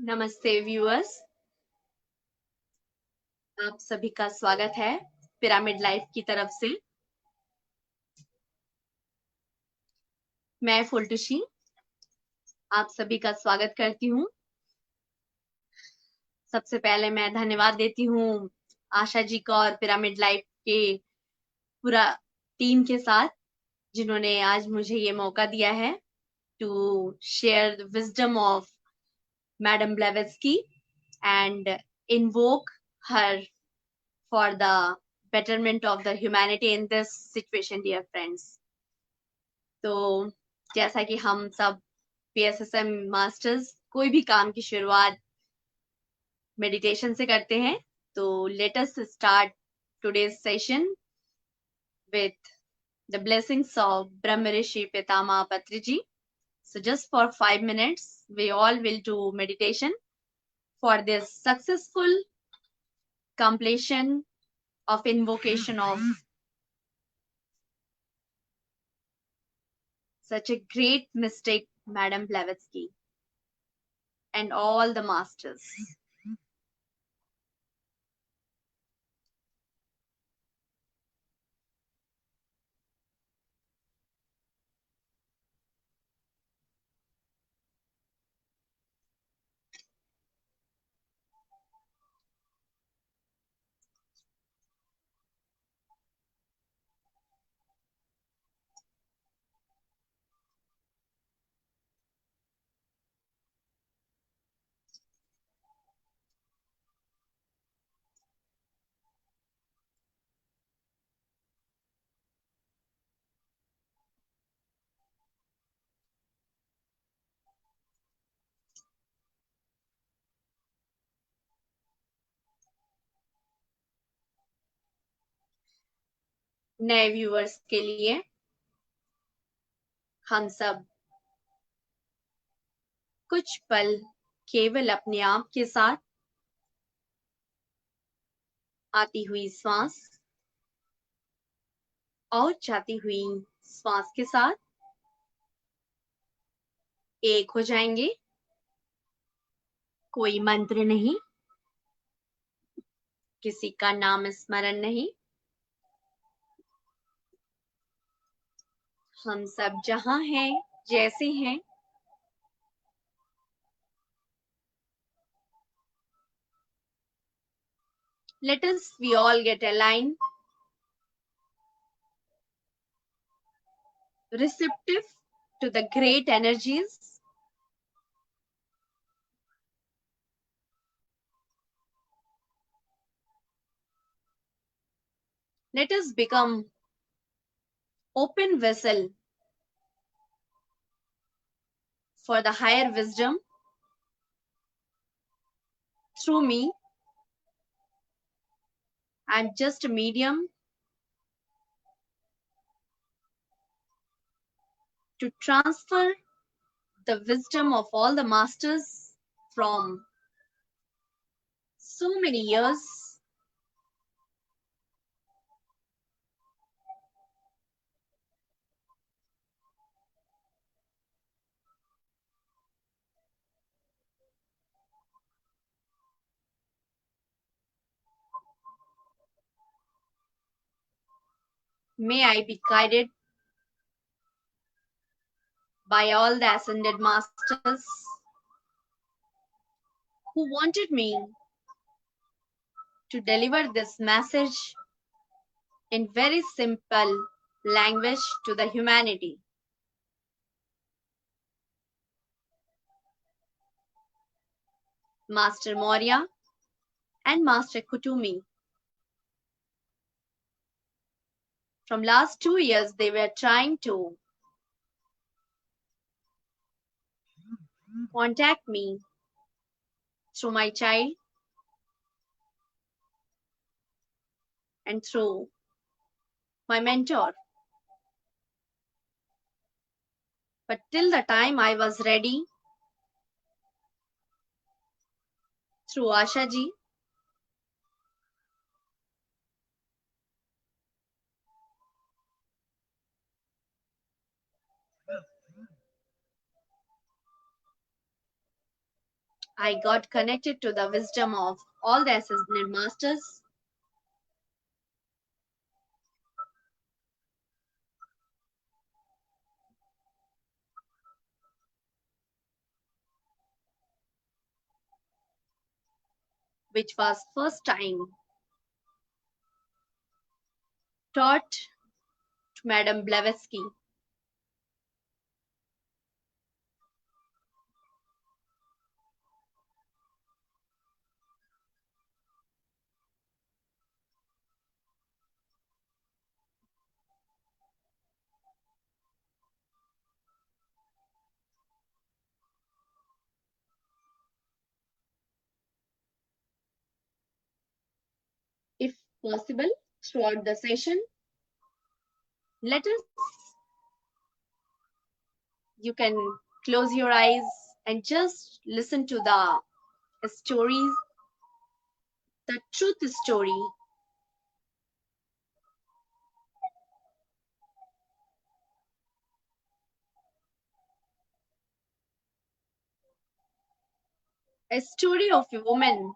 नमस्ते व्यूअर्स, आप सभी का स्वागत है पिरामिड लाइफ की तरफ से। मैं फुलटुशी आप सभी का स्वागत करती हूँ। सबसे पहले मैं धन्यवाद देती हूँ आशा जी को और पिरामिड लाइफ के पूरा टीम के साथ, जिन्होंने आज मुझे ये मौका दिया है to share the wisdom of madam Blavatsky and invoke her for the betterment of the humanity in this situation, dear friends. तो जैसा कि हम सब PSSM मास्टर्स कोई भी काम की शुरुआत मेडिटेशन से करते हैं, तो let us start today's session with the blessings of Brahma Rishi Pitama Patriji. So just for 5 minutes, we all will do meditation for this successful completion of invocation of such a great mystic, Madam Blavatsky, and all the masters. नए viewers के लिए हम सब कुछ पल केवल अपने आप के साथ आती हुई श्वास और जाती हुई श्वास के साथ एक हो जाएंगे। कोई मंत्र नहीं, किसी का नाम स्मरण नहीं, हम सब जहां हैं, जैसे हैं, let us we all get aligned, receptive to the great energies. Let us become open vessel for the higher wisdom through me. I'm just a medium to transfer the wisdom of all the masters from so many years. May I be guided by all the ascended masters who wanted me to deliver this message in very simple language to the humanity. Master Maurya and Master Kutumi. From last 2 years, they were trying to contact me through my child and through my mentor. But till the time I was ready, through Asha ji, I got connected to the wisdom of all the ascended masters, which was first time taught to Madame Blavatsky. If possible, throughout the session, let us, you can close your eyes and just listen to the stories, the truth story. A story of a woman,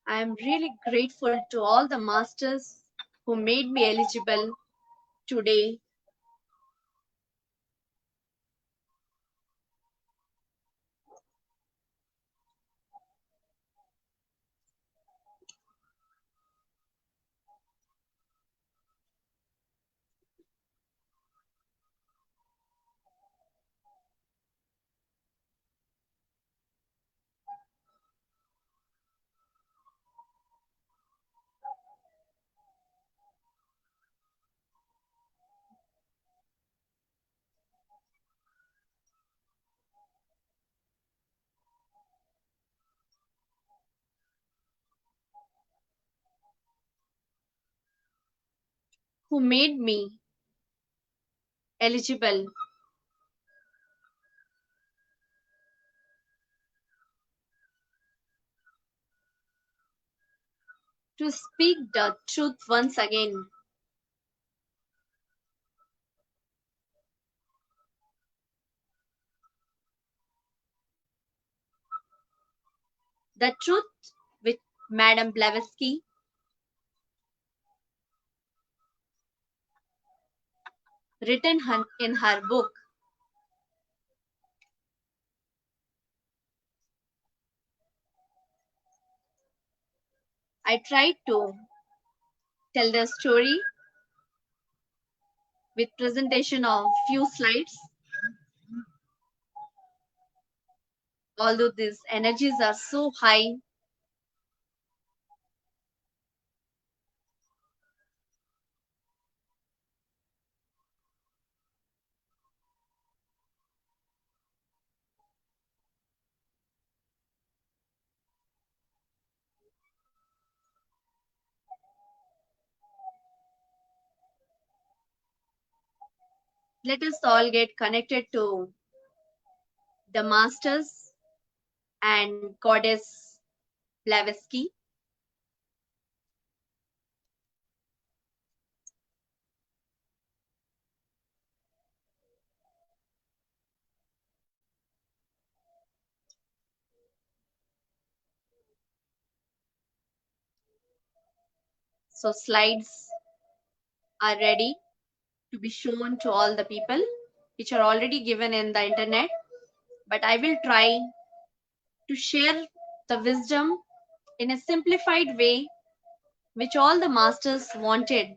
I am really grateful to all the masters who made me eligible today. Who made me eligible to speak the truth once again. The truth with Madame Blavatsky, written in her book. I tried to tell the story with presentation of few slides. Although these energies are so high, let us all get connected to the masters and goddess Blavatsky. So slides are ready to be shown to all the people, which are already given in the internet. But I will try to share the wisdom in a simplified way, which all the masters wanted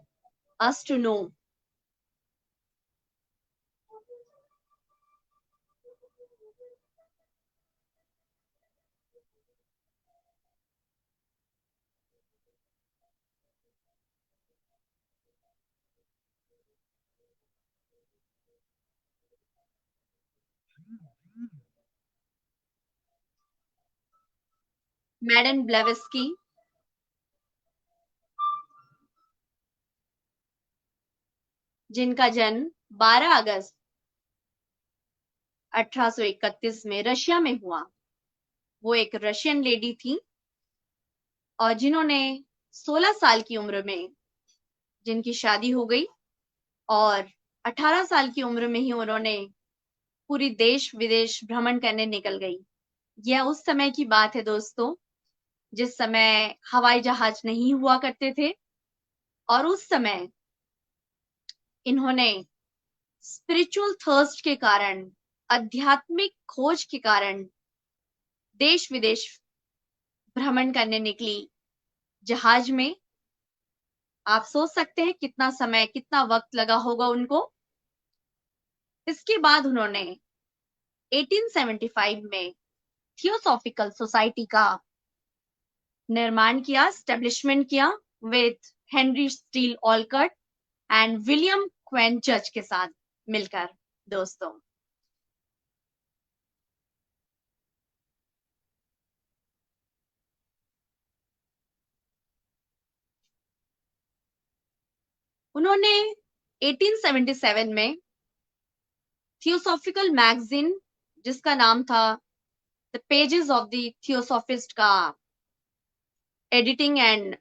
us to know. Madame Blavatsky, जिनका जन्म 12 अगस्त 1831 में Russia में हुआ, वो एक Russian lady थी और जिन्होंने 16 साल की उम्र में जिनकी शादी हो गई और 18 साल की उम्र में ही उन्होंने पूरी देश विदेश भ्रमण करने निकल गई। यह उस समय की बात है दोस्तों, जिस समय हवाई जहाज नहीं हुआ करते थे और उस समय इन्होंने स्पिरिचुअल थर्स्ट के कारण, आध्यात्मिक खोज के कारण देश विदेश भ्रमण करने निकली जहाज में। आप सोच सकते हैं कितना समय, कितना वक्त लगा होगा उनको। इसके बाद उन्होंने 1875 में थियोसॉफिकल सोसाइटी का निर्माण किया, स्टैब्लिशमेंट किया with Henry Steel Olcott and William Quan church के साथ मिलकर दोस्तों। उन्होंने 1877 में थियोसॉफिकल मैगजीन, जिसका नाम था the pages of the theosophist, का एडिटिंग एंड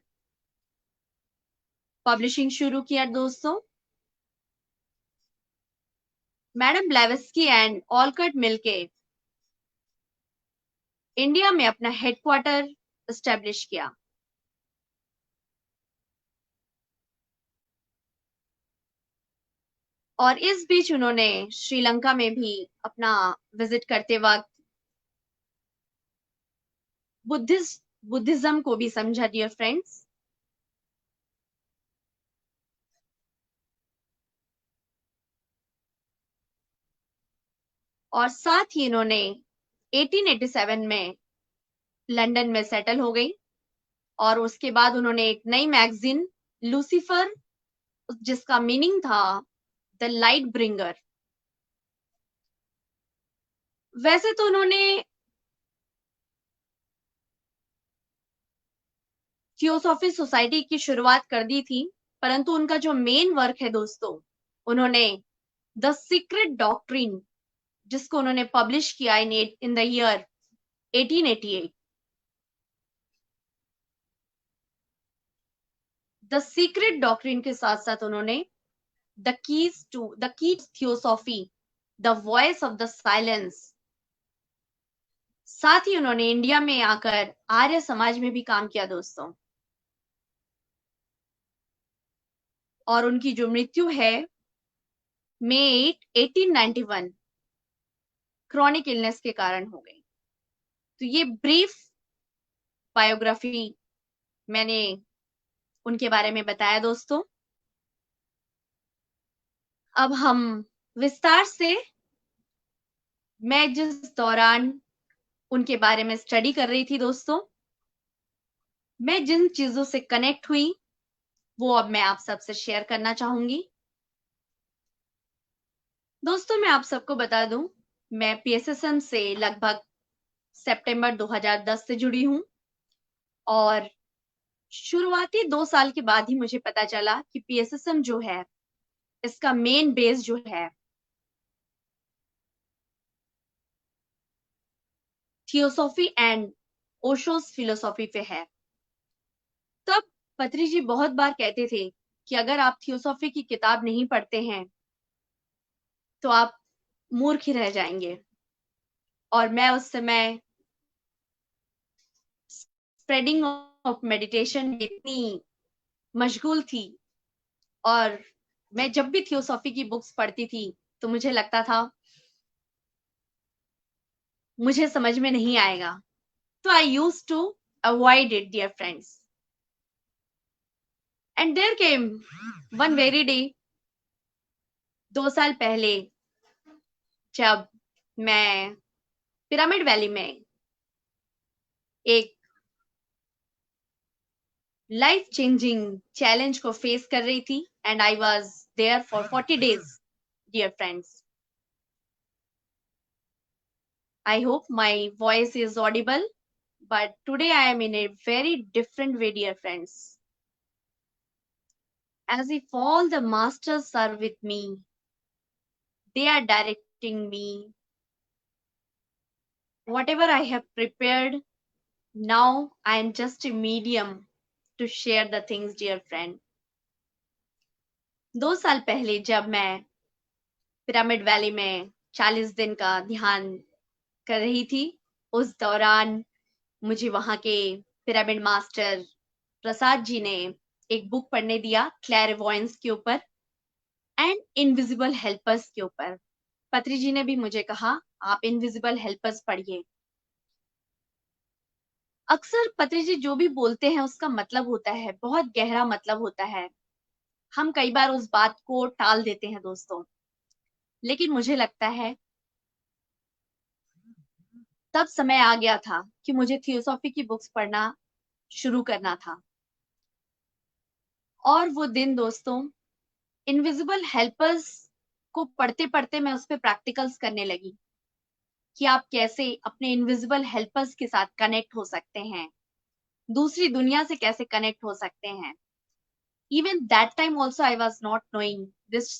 पब्लिशिंग शुरू किया दोस्तों। मैडम ब्लेवेस्की एंड ऑलकट मिलके इंडिया में अपना हेडक्वार्टर एस्टेब्लिश किया। और इस बीच उन्होंने श्रीलंका में भी अपना विजिट करते वक्त बुद्धिज्म को भी समझा डियर फ्रेंड्स। और साथ ही इन्होंने 1887 में लंदन में सेटल हो गई और उसके बाद उन्होंने एक नई मैगजीन लूसीफर, जिसका मीनिंग था द लाइट ब्रिंगर। वैसे तो उन्होंने थियोसॉफी सोसाइटी की शुरुआत कर दी थी, परंतु उनका जो मेन वर्क है दोस्तों, उन्होंने द सीक्रेट डॉक्ट्रिन, जिसको उन्होंने पब्लिश किया in the year 1888। The Secret doctrine के साथ साथ उन्होंने the key theosophy, the voice of the silence, साथ ही उन्होंने इंडिया में आकर आर्य समाज में भी काम किया दोस्तों। और उनकी जो मृत्यु है मई 8, 1891 क्रॉनिक इलनेस के कारण हो गई। तो ये ब्रीफ बायोग्राफी मैंने उनके बारे में बताया दोस्तों। अब हम विस्तार से, मैं जिस दौरान उनके बारे में स्टडी कर रही थी दोस्तों, मैं जिन चीजों से कनेक्ट हुई वो अब मैं आप सबसे शेयर करना चाहूंगी। दोस्तों मैं आप सबको बता दूं, मैं पीएसएसएम से लगभग सितंबर 2010 से जुड़ी हूं और शुरुआती 2 साल के बाद ही मुझे पता चला कि पीएसएसएम जो है, इसका मेन बेस जो है थियोसॉफी एंड ओशोस फिलोसॉफी पे है। तब पत्री जी बहुत बार कहते थे कि अगर आप थियोसॉफी की किताब नहीं पढ़ते हैं तो आप मूर्ख ही रह जाएंगे। और मैं उस समय स्प्रेडिंग ऑफ मेडिटेशन में इतनी मशगूल थी और मैं जब भी थियोसॉफी की बुक्स पढ़ती थी तो मुझे लगता था मुझे समझ में नहीं आएगा, So I used to avoid it, dear friends. And there came one very day, 2 साल पहले, जब मैं पिरामिड वैली में एक लाइफ चेंजिंग चैलेंज को फेस कर रही थी, and I was there for 40 days, dear friends. I hope my voice is audible, but today I am in a very different way, dear friends. As if all the masters are with me, they are directing me. Whatever I have prepared, now I am just a medium to share the things, dear friend. 2 साल पहले जब मैं pyramid valley में 40 दिन का ध्यान कर रही थी, उस दौरान मुझे वहां के पिरामिड मास्टर प्रसाद जी ने एक बुक पढ़ने दिया क्लैरवॉयंस के ऊपर एंड इनविजिबल हेल्पर्स के ऊपर. पत्री जी ने भी मुझे कहा आप इनविजिबल हेल्पर्स पढ़िए. अक्सर पत्री जी जो भी बोलते हैं उसका मतलब होता है, बहुत गहरा मतलब होता है. हम कई बार उस बात को टाल देते हैं दोस्तों, लेकिन मुझे लगता है तब समय आ गया था कि मुझे थियोसॉफी की बुक्स पढ़ना शुरू करना था. और वो दिन दोस्तों, इनविजिबल हेल्पर्स को पढ़ते पढ़ते मैं उस पर प्रैक्टिकल्स करने लगी कि आप कैसे अपने इनविजिबल हेल्पर्स के साथ कनेक्ट हो सकते हैं, दूसरी दुनिया से कैसे कनेक्ट हो सकते हैं. Even that time also I was not knowing this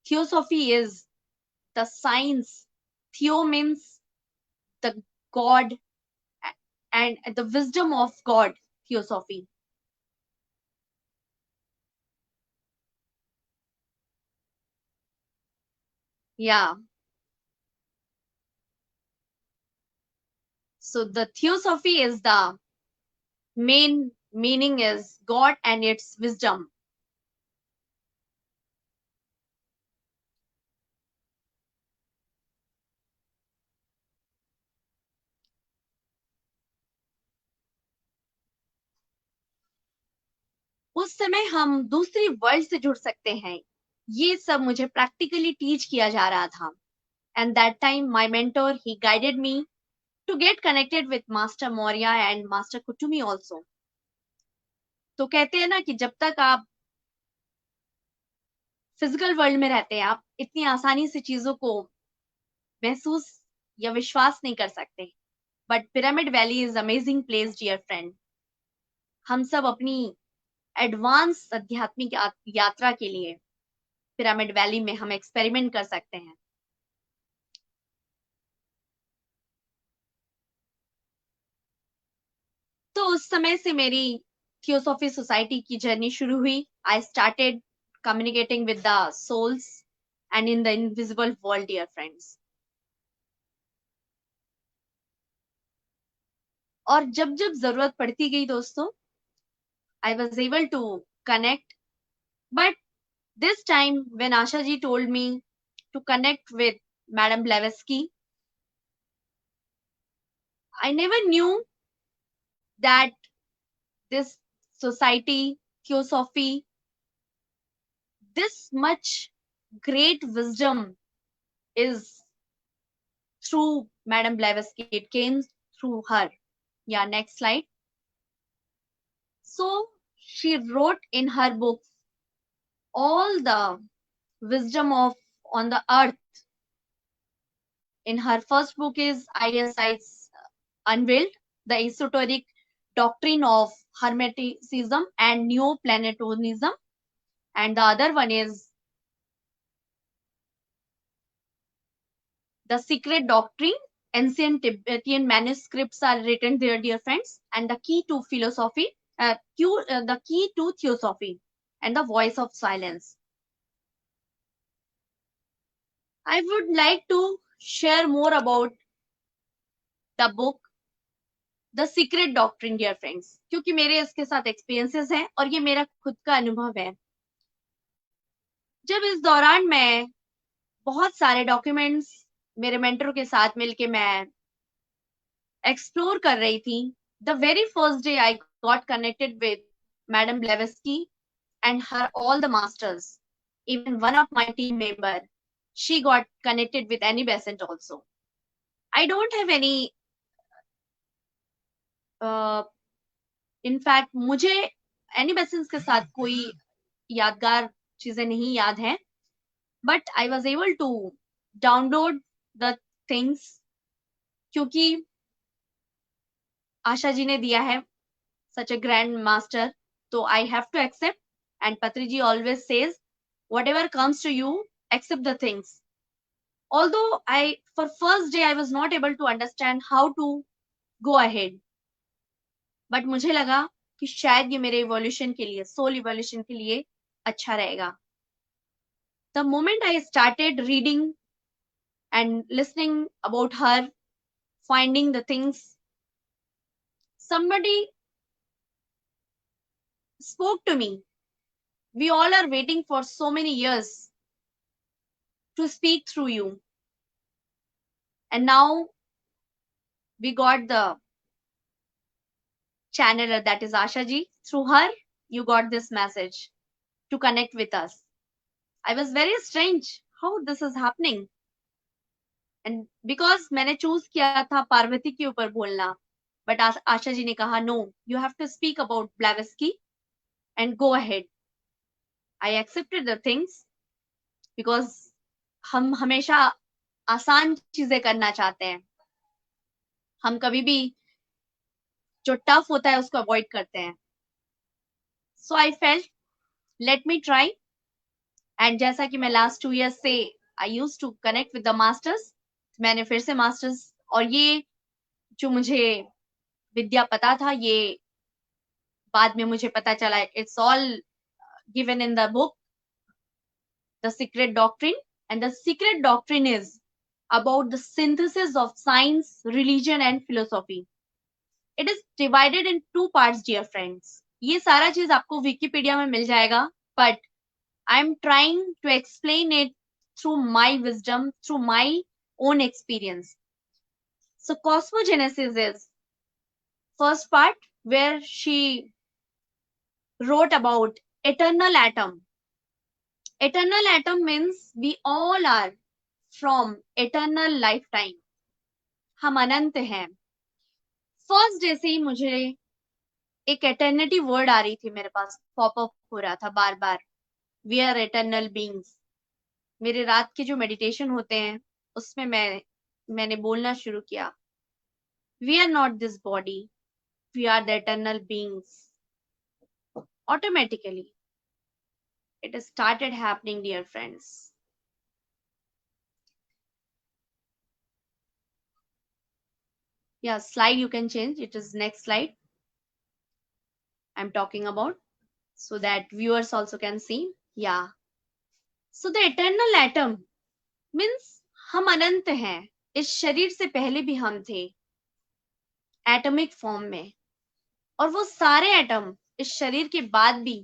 theosophy is the science. Theo means the God and the wisdom of God, theosophy. Yeah. So the theosophy is the main meaning is God and its wisdom. उस समय हम दूसरी world से जुड़ सकते हैं, ये सब मुझे प्रैक्टिकली टीच किया जा रहा था. And that time my mentor, he guided me to get connected with Master Moria and Master Kutumi also. तो कहते हैं ना कि जब तक आप फिजिकल वर्ल्ड में रहते हैं, आप इतनी आसानी से चीजों को महसूस या विश्वास नहीं कर सकते. But pyramid valley is amazing place, dear friend. हम सब अपनी एडवांस आध्यात्मिक यात्रा के लिए पिरामिड वैली में हम एक्सपेरिमेंट कर सकते हैं. तो उस समय से मेरी थियोसॉफी सोसाइटी की जर्नी शुरू हुई. I started communicating with the souls and in the invisible world, dear friends. और जब जब जरूरत पड़ती गई दोस्तों, I was able to connect. But this time, when Asha ji told me to connect with Madam Blavatsky, I never knew that this society, Theosophy, this much great wisdom is through Madam Blavatsky. It came through her. Yeah, next slide. So she wrote in her books all the wisdom of on the earth. In her first book is ISI's Unveiled, the esoteric doctrine of Hermeticism and Neoplatonism, and the other one is the Secret Doctrine. Ancient Tibetan manuscripts are written there, dear friends, and the key to philosophy, the key to theosophy, and the voice of silence. I would like to share more about the book the Secret Doctrine, dear friends, क्योंकि मेरे इसके साथ experiences हैं और ये मेरा खुद का अनुभव है. जब इस दौरान मैं बहुत सारे डॉक्यूमेंट्स मेरे मेंटर के साथ मिलके मैं एक्सप्लोर कर रही थी, the very first day I got connected with madam Blavatsky and her all the masters. Even one of my team member, she got connected with Annie Besant also. I don't have any, in fact, मुझे Annie Besant के साथ कोई यादगार चीजें नहीं याद हैं, but I was able to download the things क्योंकि आशा जी ने दिया है such a grand master, so I have to accept. And Patri ji always says, whatever comes to you, accept the things. Although for first day I was not able to understand how to go ahead, but मुझे लगा कि शायद ये मेरे evolution के लिए, soul evolution के लिए अच्छा रहेगा. The moment I started reading and listening about her, finding the things, somebody spoke to me. We all are waiting for so many years to speak through you, and now we got the channeler, that is Asha ji. Through her you got this message to connect with us. I was very strange how this is happening, and because मैंने choose किया था पार्वती के ऊपर बोलना, but Asha ji ने कहा no, you have to speak about Blavatsky and go ahead. I accepted the things because हम हमेशा आसान चीजें करना चाहते हैं, हम कभी भी जो टफ होता है उसको अवॉइड करते हैं. So I felt let me try, and जैसा कि मैं last 2 years से I used to connect with the masters, मैंने फिर से मास्टर्स, और ये जो मुझे विद्या पता था ये बाद में मुझे पता चला, it's all given in the book the Secret doctrine, and the Secret doctrine is about the synthesis of science, religion and philosophy. It is divided in 2 parts, dear friends. ये सारा चीज आपको विकिपीडिया में मिल जाएगा, but I am trying to explain it through my wisdom, through my own experience. So cosmogenesis is first part where she wrote about eternal atom. Eternal atom means we all are from eternal lifetime. हम अनंत हैं. First day से ही मुझे एक eternity word आ रही थी मेरे पास, pop up हो रहा था बार बार. We are eternal beings. मेरे रात के जो मेडिटेशन होते हैं उसमें मैंने बोलना शुरू किया, we are not this body, we are the eternal beings. Automatically it has started happening, dear friends. Yeah, slide you can change, it is next slide I'm talking about, so that viewers also can see. Yeah, so the eternal atom means हम अनंत हैं. इस शरीर से पहले भी हम थे atomic form में, और वो सारे एटम इस शरीर के बाद भी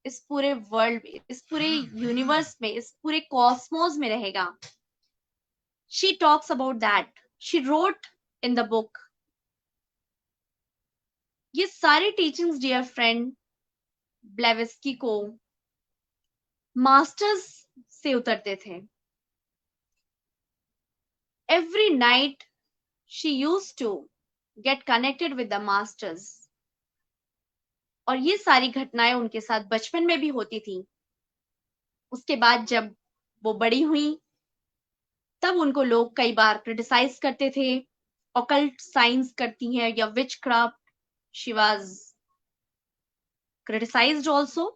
इस पूरे वर्ल्ड में, इस पूरे यूनिवर्स में, इस पूरे कॉस्मोस में रहेगा. She talks about that. She wrote in the book. ये सारे टीचिंग्स डियर फ्रेंड ब्लेवेस्की को मास्टर्स से उतरते थे. Every night she used to get connected with the masters. और ये सारी घटनाएं उनके साथ बचपन में भी होती थी. उसके बाद जब वो बड़ी हुई तब उनको लोग कई बार क्रिटिसाइज करते थे, ऑकल्ट साइंस करती हैं या witchcraft. She was criticised also,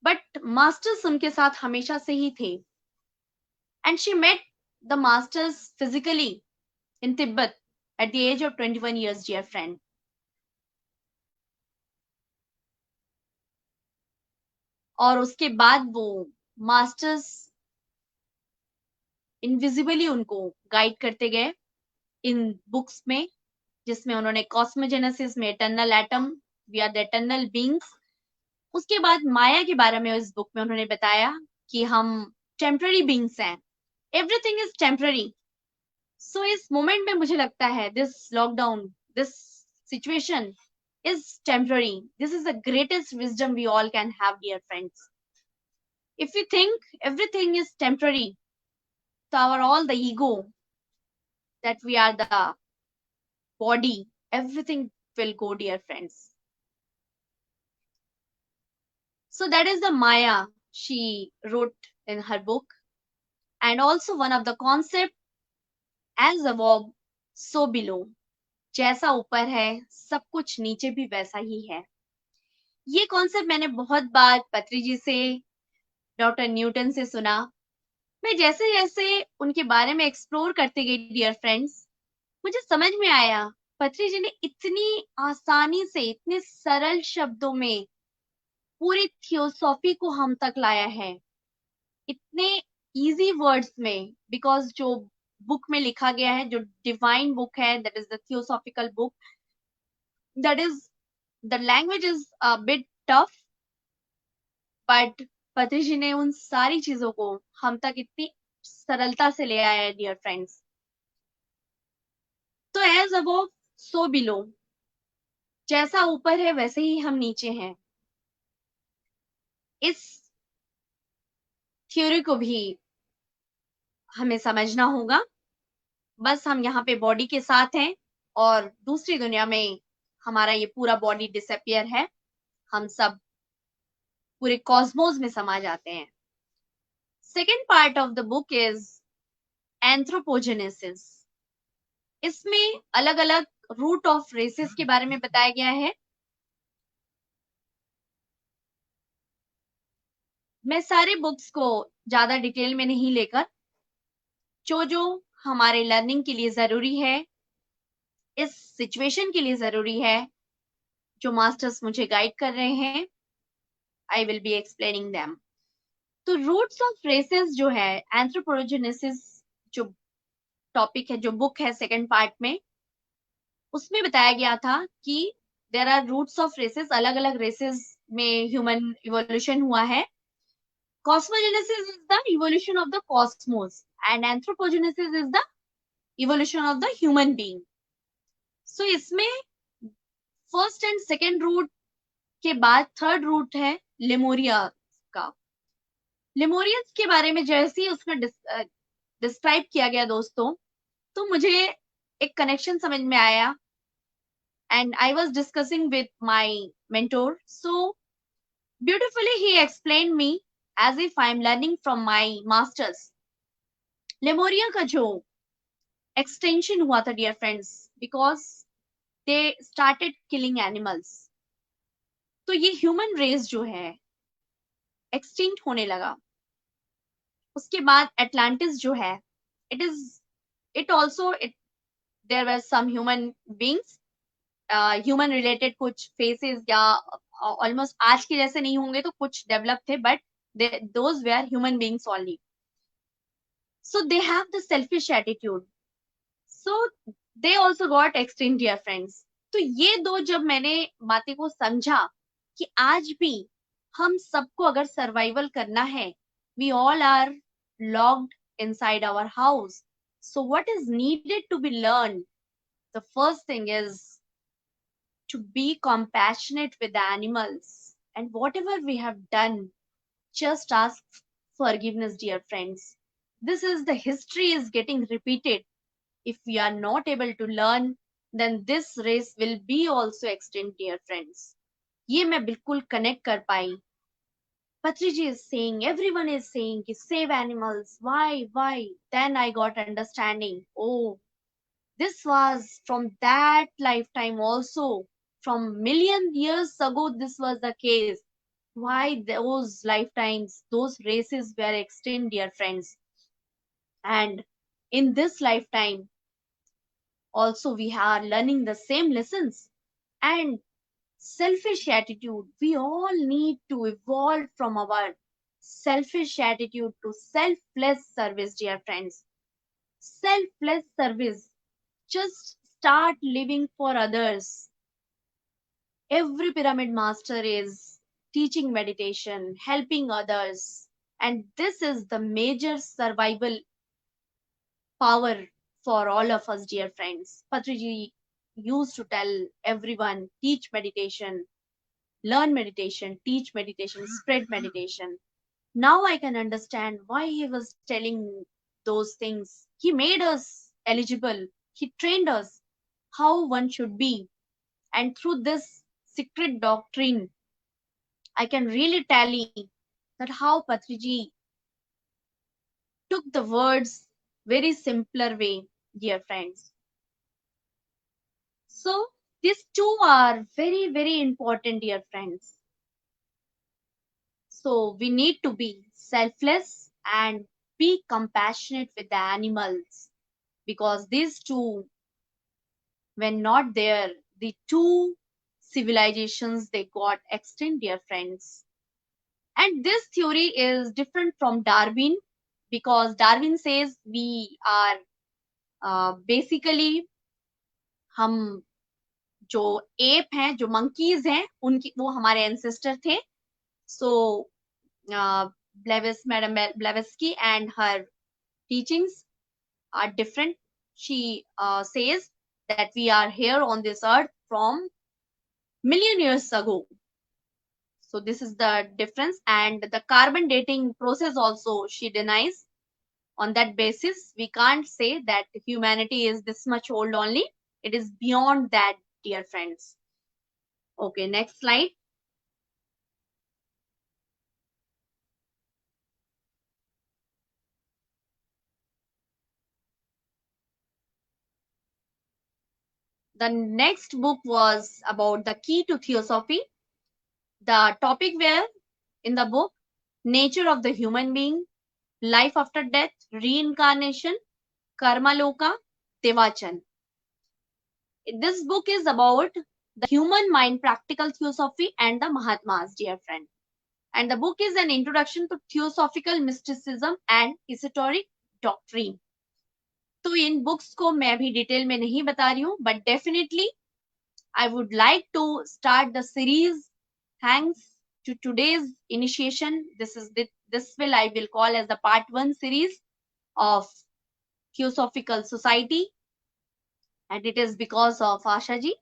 but masters उनके साथ हमेशा से ही थे. And she met the masters physically in Tibet at the age of 21 years, dear friend. और उसके बाद वो मास्टर्स इनविजिबली उनको गाइड करते गए इन बुक्स में, जिसमें उन्होंने कॉस्मोजेनेसिस में eternal atom, we are the eternal beings. उसके बाद माया के बारे में इस बुक में उन्होंने बताया कि हम टेम्पररी बीइंग्स हैं, एवरीथिंग इज टेम्पररी. सो इस मोमेंट में मुझे लगता है this lockdown, this situation is temporary. This is the greatest wisdom we all can have, dear friends. If we think everything is temporary, so our all the ego that we are the body, everything will go, dear friends. So that is the Maya she wrote in her book. And also one of the concept, as above, so below. जैसा ऊपर है सब कुछ नीचे भी वैसा ही है. ये कॉन्सेप्ट मैंने बहुत बार पत्री जी से, डॉक्टर न्यूटन से सुना. मैं जैसे जैसे उनके बारे में एक्सप्लोर करते गई डियर फ्रेंड्स, मुझे समझ में आया पत्री जी ने इतनी आसानी से इतने सरल शब्दों में पूरी थियोसॉफी को हम तक लाया है, इतने इजी वर्ड्स में. बिकॉज जो बुक में लिखा गया है, जो डिवाइन बुक है, that is the theosophical book, that is the language is a bit tough, but पत्री जी ने उन सारी चीजों को हम तक इतनी सरलता से ले आया है डियर फ्रेंड्स. तो एज अबव सो बिलो, जैसा ऊपर है वैसे ही हम नीचे हैं. इस थ्योरी को भी हमें समझना होगा. बस हम यहाँ पे बॉडी के साथ हैं और दूसरी दुनिया में हमारा ये पूरा बॉडी डिसअपियर है. हम सब पूरे कॉस्मोस में समा जाते हैं. Second part of the book is anthropogenesis. इसमें अलग अलग रूट ऑफ रेसेस के बारे में बताया गया है. मैं सारे बुक्स को ज्यादा डिटेल में नहीं लेकर, जो हमारे लर्निंग के लिए जरूरी है, इस सिचुएशन के लिए जरूरी है, जो मास्टर्स मुझे गाइड कर रहे हैं, I will be explaining them. तो रूट्स ऑफ रेसेस जो है, एंथ्रोपोजेनेसिस जो टॉपिक है, जो बुक है सेकंड पार्ट में, उसमें बताया गया था कि there are roots of races. अलग अलग रेसेस में ह्यूमन इवोल्यूशन हुआ है. Cosmogenesis is the evolution of the cosmos and anthropogenesis is the evolution of the human being. So इसमें फर्स्ट एंड सेकेंड रूट के बाद थर्ड रूट है लेमोरिया का. लेमोरियंस के बारे में जैसे ही उसमें डिस्क्राइब किया गया दोस्तों, तो मुझे एक कनेक्शन समझ में आया. And I was discussing with my mentor, so beautifully he explain me as if I'm learning from my masters. Lemuria का जो एक्सटेंशन हुआ था dear friends, because they started killing animals, तो ये ह्यूमन रेस जो है एक्सटिंक्ट होने लगा. उसके बाद एटलांटिस जो है, it also there were some human beings, human related कुछ फेसेस, या ऑलमोस्ट आज के जैसे नहीं होंगे तो कुछ डेवलप थे, but those were human beings only. So they have the selfish attitude. So they also got extinct, dear friends. तो ये दो जब मैंने बातें को समझा कि आज भी हम सबको अगर सर्वाइवल करना है, we all are locked inside our house. So what is needed to be learned? The first thing is to be compassionate with the animals, and whatever we have done, just ask forgiveness, dear friends. This is the history is getting repeated. If we are not able to learn, then this race will be also extinct, dear friends. ये मैं बिल्कुल connect कर पाई. Patriji is saying, everyone is saying कि save animals, why? Then I got understanding. Oh, this was from that lifetime also. From million years ago, this was the case. Why those lifetimes, those races were extinct, dear friends. And in this lifetime also we are learning the same lessons. And selfish attitude, we all need to evolve from our selfish attitude to selfless service, dear friends. Selfless service, just start living for others. Every pyramid master is teaching meditation, helping others, and this is the major survival power for all of us, dear friends. Patriji used to tell everyone, teach meditation, learn meditation, teach meditation, spread meditation. Now I can understand why he was telling those things. He made us eligible. He trained us how one should be. And through this secret doctrine, I can really tally that how Patriji took the words very simpler way, dear friends. So these two are very, very important, dear friends. So we need to be selfless and be compassionate with the animals, because these two, when not there, the two civilizations they got extinct, dear friends. And this theory is different from Darwin, because Darwin says we are basically हम जो app हैं, जो monkeys हैं, उनकी वो हमारे ancestor थे. So Madam Blavatsky and her teachings are different. She says that we are here on this earth from million years ago. So this is the difference, and the carbon dating process also she denies. On that basis, we can't say that humanity is this much old only. It is beyond that, dear friends. Okay, next slide. The next book was about the key to theosophy. The topic were in the book nature of the human being, life after death, reincarnation, karma loka, devachan. This book is about the human mind, practical theosophy, and the Mahatmas, dear friend. And the book is an introduction to theosophical mysticism and esoteric doctrine. तो इन books को मैं अभी detail में नहीं बता रही हूँ, but definitely I would like to start the series thanks to today's initiation. This will I will call as the part 1 series of Theosophical Society, and it is because of Asha ji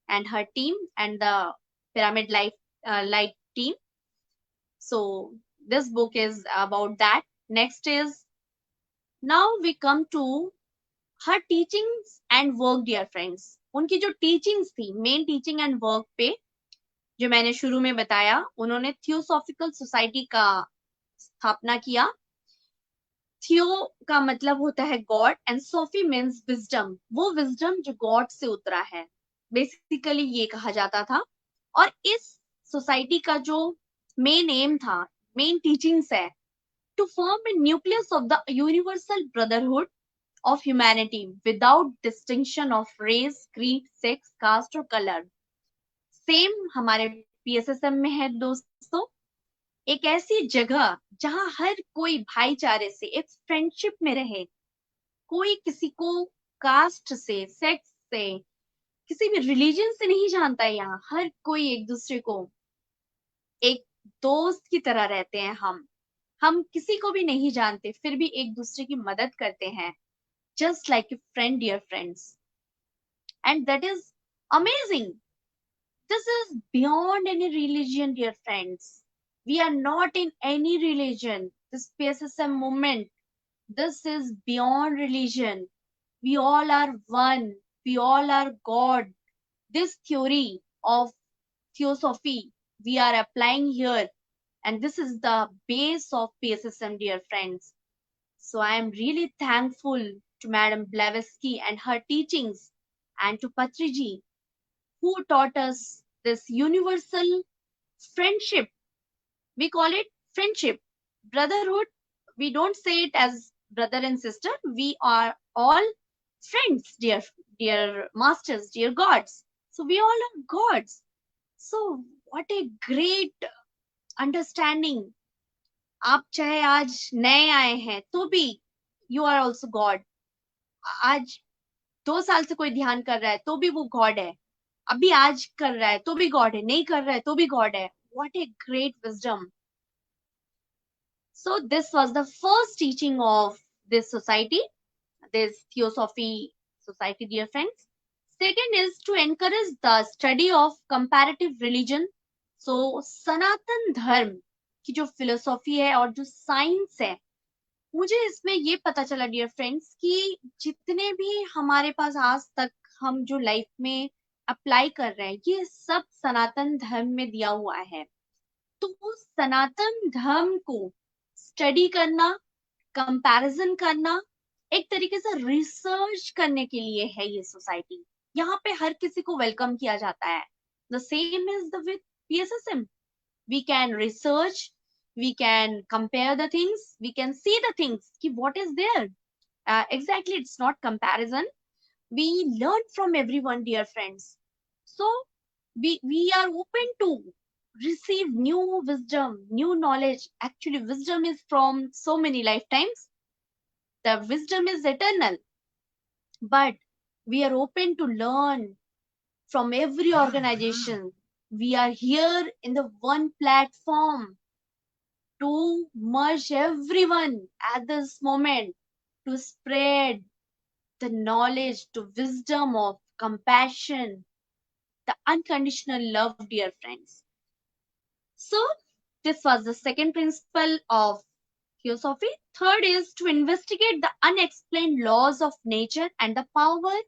and her team and the Pyramid Light team. So this book is about that. Next is, now we come to her teachings and work, dear friends. उनकी जो teachings थी, main teaching and work पे, जो मैंने शुरू में बताया, उन्होंने थियोसॉफिकल सोसाइटी का स्थापना किया. थियो का मतलब होता है God and Sophie means wisdom. वो विजडम जो गॉड से उतरा है, बेसिकली ये कहा जाता था. और इस सोसाइटी का जो मेन एम था, मेन टीचिंग्स है, to form a nucleus of the universal brotherhood of humanity without distinction of race, creed, sex, caste और color. सेम हमारे PSSM में है दोस्तों. एक ऐसी जगह जहां हर कोई भाईचारे से एक फ्रेंडशिप में रहे, कोई किसी को कास्ट से, सेक्स से, किसी भी रिलीजन से नहीं जानता है. यहाँ हर कोई एक दूसरे को एक दोस्त की तरह रहते हैं. हम किसी को भी नहीं जानते, फिर भी एक दूसरे की मदद करते हैं, just like a friend, dear friends. And that is amazing. This is beyond any religion, dear friends. We are not in any religion. This PSSM movement, this is beyond religion. We all are one. We all are God. This theory of theosophy we are applying here, and this is the base of PSSM, dear friends. So I am really thankful to Madam Blavatsky and her teachings, and to Patriji, who taught us this universal friendship. We call it friendship, brotherhood. We don't say it as brother and sister. We are all friends, dear masters, dear gods. So we all are gods. So what a great understanding. आप चाहे आज नए आए हैं तो भी you are also God. आज 2 साल से कोई ध्यान कर रहा है तो भी वो गॉड है. अभी आज कर रहा है तो भी गॉड है, नहीं कर रहा है तो भी गॉड है. What a great wisdom. So this was the first teaching of this society. this Theosophy society, dear friends. Second is to encourage the study of comparative religion. So सनातन धर्म की जो फिलोसॉफी है और जो साइंस है, मुझे इसमें ये पता चला डियर फ्रेंड्स कि जितने भी हमारे पास आज तक हम जो लाइफ में अप्लाई कर रहे हैं, ये सब सनातन धर्म में दिया हुआ है. तो उस सनातन धर्म को स्टडी करना, कंपैरिजन करना, एक तरीके से रिसर्च करने के लिए है ये सोसाइटी. यहाँ पे हर किसी को वेलकम किया जाता है. The same is the with PSSM. We can research, we can compare the things, we can see the things ki what is there. Exactly, it's not comparison. We learn from everyone, dear friends. So we are open to receive new wisdom, new knowledge. Actually, wisdom is from so many lifetimes. The wisdom is eternal, but we are open to learn from every organization. We are here in the one platform to merge everyone at this moment, to spread the knowledge, to wisdom of compassion, the unconditional love, dear friends. So this was the second principle of Theosophy. Third is to investigate the unexplained laws of nature and the power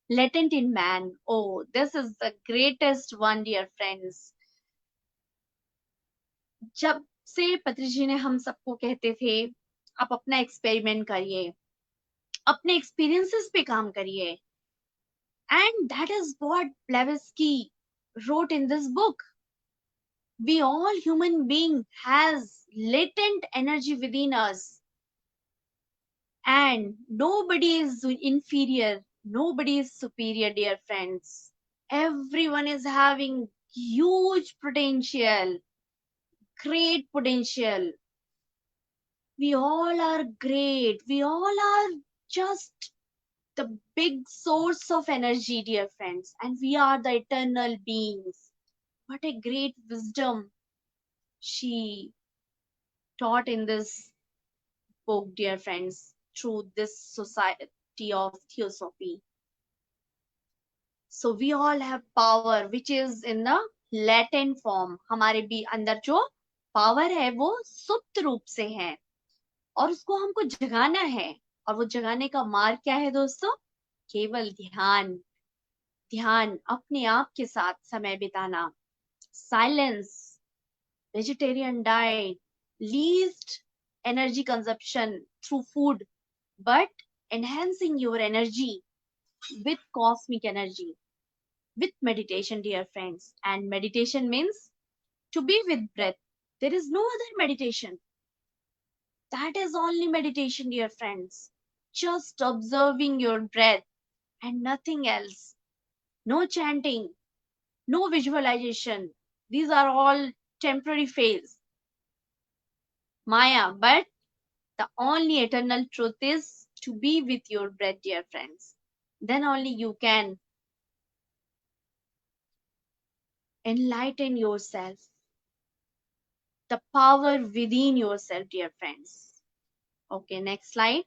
latent in man. Oh, this is the greatest one, dear friends. जब से पत्री जी ने हम सबको कहते थे आप अपना एक्सपेरिमेंट करिए, अपने एक्सपीरियंसेस पे काम करिए, and that is what Blavatsky wrote in this book. We all human being has latent energy within us, and nobody is inferior, nobody is superior, dear friends. Everyone is having huge potential, great potential. We all are great. We all are just the big source of energy, dear friends, and we are the eternal beings. What a great wisdom she taught in this book, dear friends, through this society of Theosophy. So we all have power which is in the latent form. हमारे भी अंदर जो power है वो सुप्त रूप से है और उसको हमको जगाना है. और वो जगाने का मार्ग क्या है दोस्तों? केवल ध्यान. ध्यान, अपने आप के साथ समय बिताना, silence, vegetarian diet, least energy consumption through food, but enhancing your energy with cosmic energy, with meditation, dear friends. And meditation means to be with breath. There is no other meditation. That is only meditation, dear friends. Just observing your breath and nothing else. No chanting, no visualization. These are all temporary phase. Maya, but the only eternal truth is to be with your breath, dear friends. Then only you can enlighten yourself. The power within yourself, dear friends. Okay, next slide.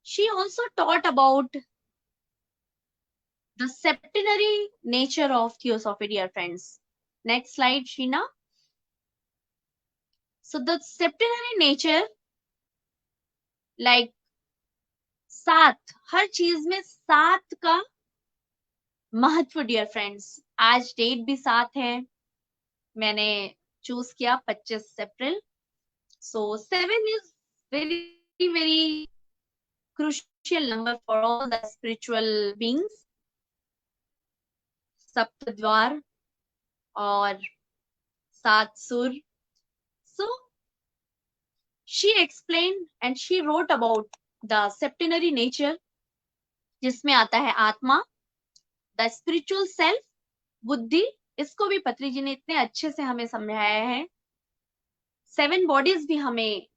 She also taught about the septenary nature of Theosophy, dear friends. Next slide, Sheena. So the septenary nature, like सात, हर चीज में सात का महत्व, dear friends. आज date भी 7 है, मैंने चूज किया 25 अप्रैल. सो 7 is very very crucial number for all the spiritual beings. सप्त द्वार और 7 सुर. So she explained and she wrote about the septenary nature, जिसमें आता है आत्मा, द स्पिरिचुअल सेल्फ, बुद्धि. इसको भी पत्री जी ने इतने अच्छे से हमें समझाया है. 7 बॉडीज भी हमें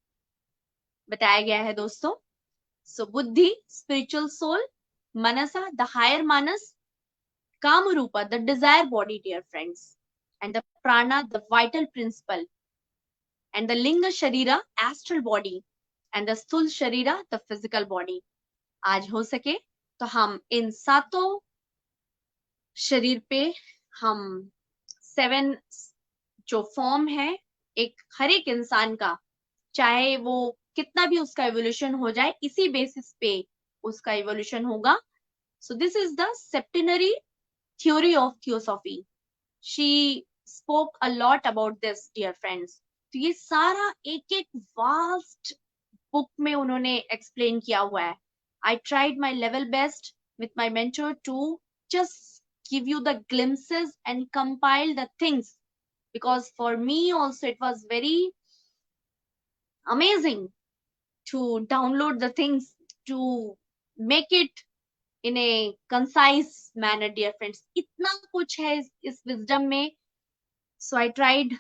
बताया गया है दोस्तों. So buddhi, spiritual soul, manasa, the higher manas, kama rupa, the desire body, dear friends, and the prana, the vital principle, and the Linga Sharira, astral body, and the Sthul Sharira, the physical body. आज हो सके तो हम इन सातों शरीर पे हम 7 जो फॉर्म है एक हर एक इंसान का, चाहे वो कितना भी उसका एवोल्यूशन हो जाए, इसी बेसिस पे उसका एवोल्यूशन होगा. So this is the septenary theory of theosophy. She spoke a lot about this, dear friends. तो ये सारा एक एक वास्ट बुक में उन्होंने एक्सप्लेन किया हुआ है. I tried my level best with my mentor to just give you the glimpses and compile the things, because for me also it was very amazing to download the things, to make it in a concise manner, dear friends. इतना कुछ है इस wisdom में, so I tried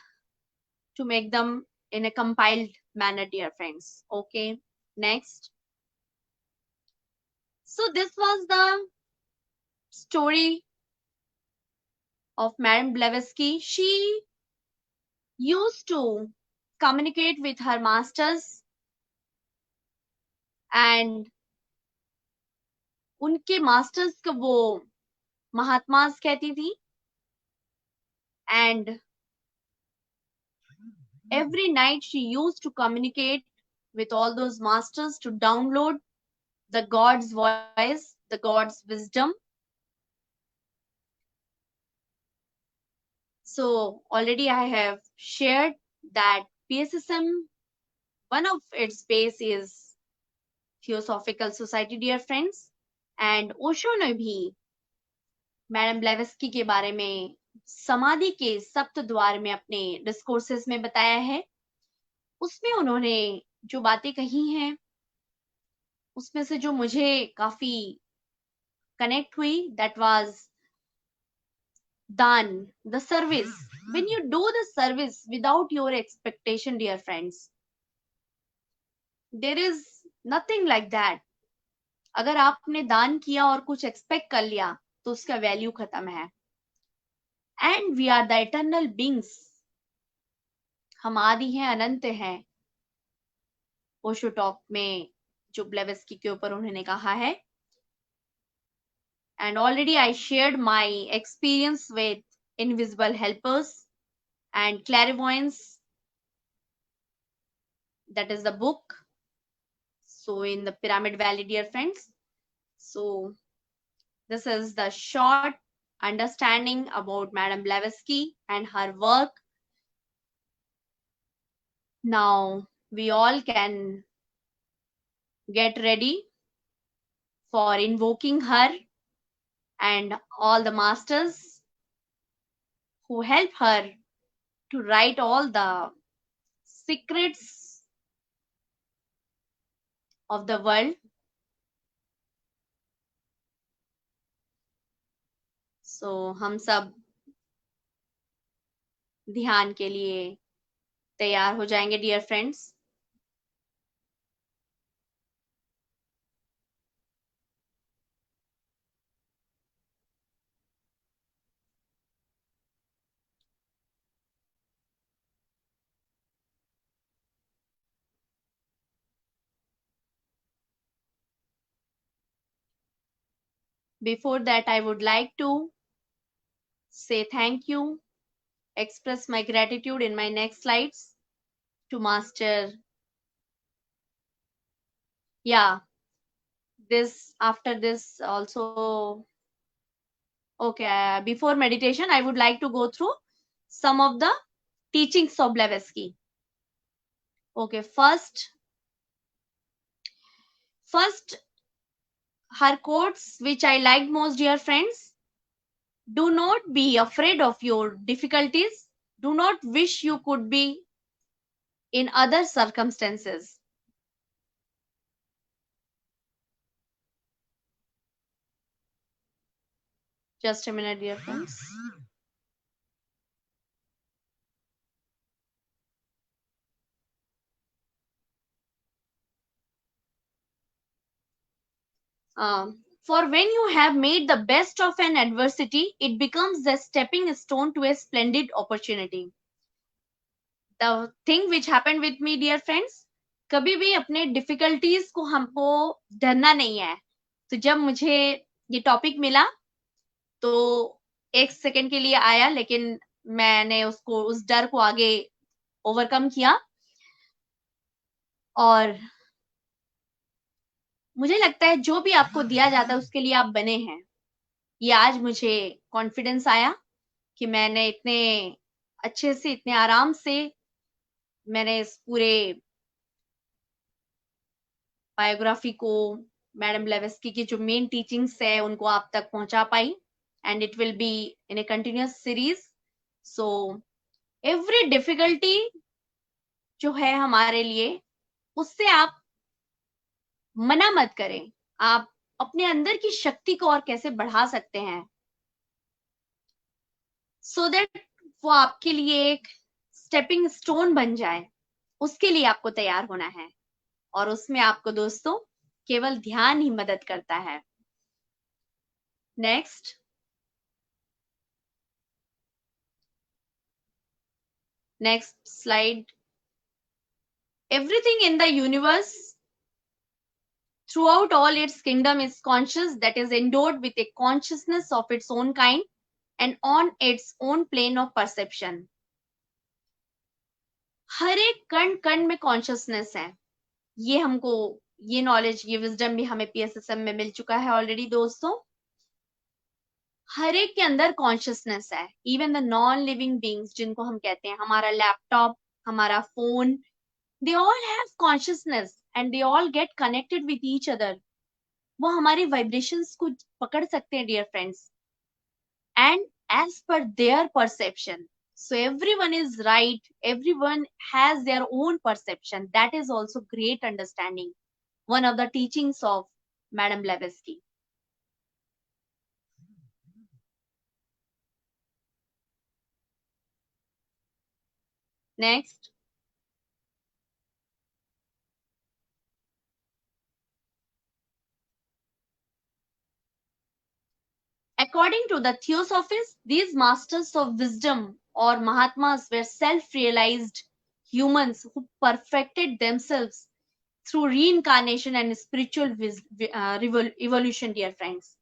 to make them in a compiled manner, dear friends. Okay, next. So this was the story of Madame Blavatsky. She used to communicate with her masters, and उनके masters को वो महात्मास कहती थी, and every night she used to communicate with all those masters to download the God's voice, the God's wisdom. So already I have shared that PSSM, one of its base is Theosophical Society, dear friends. And Osho ने भी madam ब्लेवेस्की के बारे में समाधि के सप्त द्वार में अपने डिस्कोर्सेस में बताया है. उसमें उन्होंने जो बातें कही हैं, उसमें से जो मुझे काफी कनेक्ट हुई, that was daan, the service. When you do the service without your expectation, dear friends, there is nothing like that. अगर आपने दान किया और कुछ एक्सपेक्ट कर लिया तो उसका वैल्यू खत्म है. And we are the eternal beings. हम आदि हैं, अनंत हैं. ओशो टॉक में जो ब्लेवेस्की के ऊपर उन्होंने कहा है. And already I shared my experience with invisible helpers and clairvoyance. That is the book. So in the Pyramid Valley, dear friends. So this is the short understanding about Madame Blavatsky and her work. Now we all can get ready for invoking her and all the masters who help her to write all the secrets of the world. So हम सब ध्यान के लिए तैयार हो जाएंगे, dear friends. Before that, I would like to say thank you, express my gratitude in my next slides to Master. Yeah, this after this also. Okay, before meditation, I would like to go through some of the teachings of Blavatsky. Okay, first, her quotes which I liked most, dear friends. Do not be afraid of your difficulties. Do not wish you could be in other circumstances. Just a minute, dear friends. For when you have made the best of an adversity, it becomes the stepping stone to a splendid opportunity. The thing which happened with me dear friends, कभी भी अपने difficulties को हमको डरना नहीं है। तो जब मुझे ये टॉपिक मिला तो एक सेकंड के लिए आया, लेकिन मैंने उसको, उस डर को आगे ओवरकम किया। और मुझे लगता है जो भी आपको दिया जाता है उसके लिए आप बने हैं। ये आज मुझे कॉन्फिडेंस आया कि मैंने इतने अच्छे से, इतने आराम से मैंने इस पूरे बायोग्राफी को, मैडम ब्लेवेस्की की जो मेन टीचिंग्स है उनको आप तक पहुंचा पाई। And it will be in a continuous series. So every difficulty जो है हमारे लिए, उससे आप मना मत करें। आप अपने अंदर की शक्ति को और कैसे बढ़ा सकते हैं, सो दैट वो आपके लिए एक स्टेपिंग स्टोन बन जाए, उसके लिए आपको तैयार होना है। और उसमें आपको दोस्तों केवल ध्यान ही मदद करता है। Next slide. Everything in the universe throughout all its kingdom is conscious, that is endowed with a consciousness of its own kind and on its own plane of perception. हर एक कण कण में कॉन्शियसनेस है। ये हमको, ये नॉलेज, ये wisdom भी हमें पीएसएसएम में मिल चुका है ऑलरेडी दोस्तों। हर एक के अंदर कॉन्शियसनेस है। Even the non living beings, जिनको हम कहते हैं, हमारा लैपटॉप, हमारा phone, they all have consciousness and they all get connected with each other. वो हमारे वाइब्रेशंस को पकड़ सकते हैं dear friends, and as per their perception. So everyone is right, everyone has their own perception. That is also great understanding, one of the teachings of Madam Blavatsky. Next, according to the Theosophists, these masters of wisdom or Mahatmas were self-realized humans who perfected themselves through reincarnation and spiritual evolution, dear friends.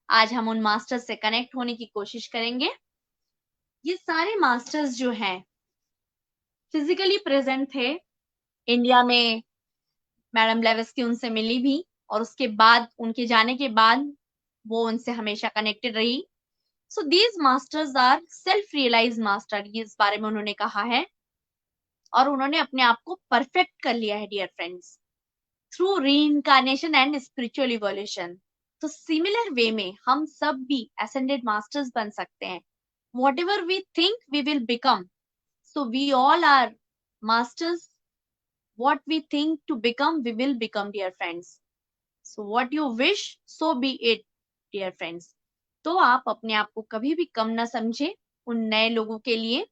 आज हम उन masters से connect होने की कोशिश करेंगे। ये सारे मास्टर्स जो हैं फिजिकली प्रेजेंट थे इंडिया में। मैडम ब्लेवेस्की उनसे मिली भी, और उसके बाद, उनके जाने के बाद, वो उनसे हमेशा कनेक्टेड रही। So these masters are self realize master, ये इस बारे में उन्होंने कहा है। और उन्होंने अपने आप को परफेक्ट कर लिया है dear friends, through reincarnation and spiritual evolution. तो सिमिलर वे में हम सब भी एसेंडेड मास्टर्स बन सकते हैं। whatever we think we will become, so we all are masters. What we think to become, we will become, dear friends. So what you wish, so be it, dear friends. तो आप अपने आप को कभी भी कम ना समझे उन नए लोगों के लिए,